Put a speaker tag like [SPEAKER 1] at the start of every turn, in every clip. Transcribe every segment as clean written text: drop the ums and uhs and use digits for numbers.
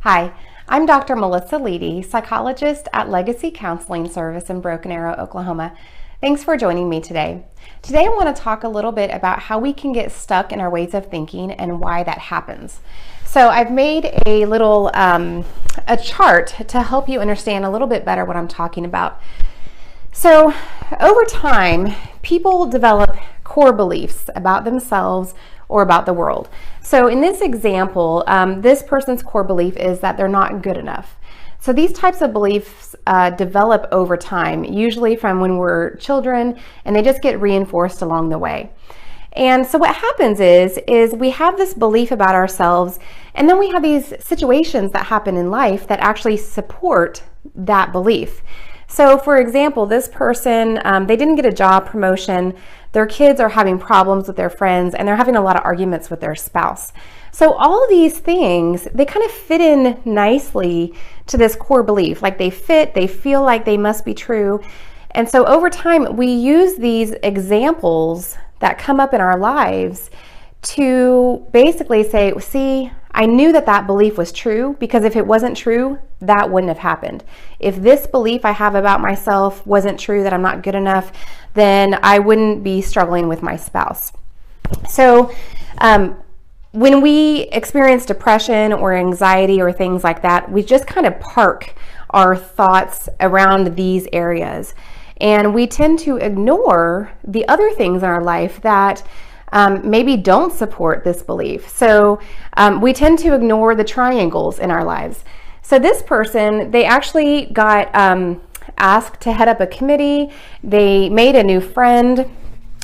[SPEAKER 1] Hi, I'm Dr. Melissa Leedy, psychologist at Legacy Counseling Service in Broken Arrow, Oklahoma. Thanks for joining me today. Today I want to talk a little bit about how we can get stuck in our ways of thinking and why that happens. So I've made a little a chart to help you understand a little bit better what I'm talking about. So over time, people develop core beliefs about themselves or about the world. So in this example, this person's core belief is that they're not good enough. So these types of beliefs develop over time, usually from when we're children, and they just get reinforced along the way. And so what happens is we have this belief about ourselves, and then we have these situations that happen in life that actually support that belief. So for example, this person, they didn't get a job promotion, their kids are having problems with their friends, and they're having a lot of arguments with their spouse. So all of these things, they kind of fit in nicely to this core belief. Like they fit, they feel like they must be true. And so over time, we use these examples that come up in our lives to basically say, see, I knew that that belief was true, because if it wasn't true, that wouldn't have happened. If this belief I have about myself wasn't true, that I'm not good enough, then I wouldn't be struggling with my spouse. So when we experience depression or anxiety or things like that, we just kind of park our thoughts around these areas. And we tend to ignore the other things in our life that maybe don't support this belief. So we tend to ignore the triangles in our lives. So this person, they actually got asked to head up a committee. They made a new friend.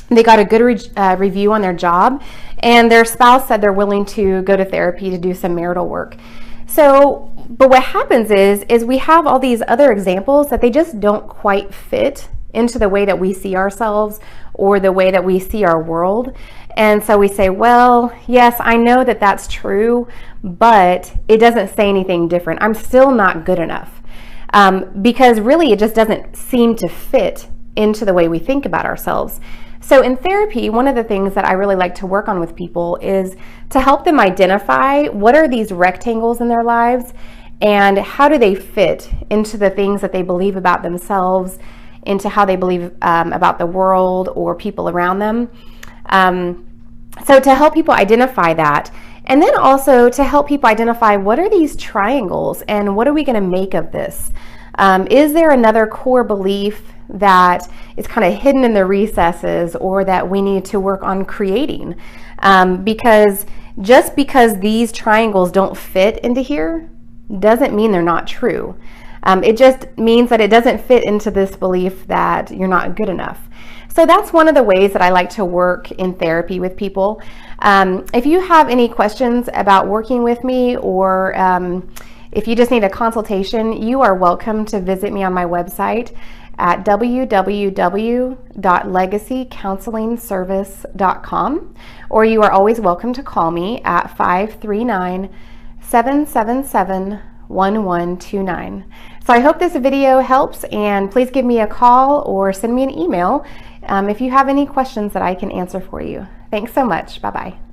[SPEAKER 1] They got a good review on their job, and their spouse said they're willing to go to therapy to do some marital work. So, but what happens is we have all these other examples that they just don't quite fit into the way that we see ourselves or the way that we see our world. And so we say, well, yes, I know that that's true, but it doesn't say anything different. I'm still not good enough. Because really it just doesn't seem to fit into the way we think about ourselves. So in therapy, one of the things that I really like to work on with people is to help them identify what are these rectangles in their lives and how do they fit into the things that they believe about themselves, into how they believe about the world or people around them. So to help people identify that, and then also to help people identify what are these triangles and what are we going to make of this? Is there another core belief that is kind of hidden in the recesses or that we need to work on creating? Because just because these triangles don't fit into here doesn't mean they're not true. It just means that it doesn't fit into this belief that you're not good enough. So that's one of the ways that I like to work in therapy with people. If you have any questions about working with me, or if you just need a consultation, you are welcome to visit me on my website at www.legacycounselingservice.com, or you are always welcome to call me at 539-777-1129. So I hope this video helps, and please give me a call or send me an email if you have any questions that I can answer for you. Thanks so much. Bye-bye.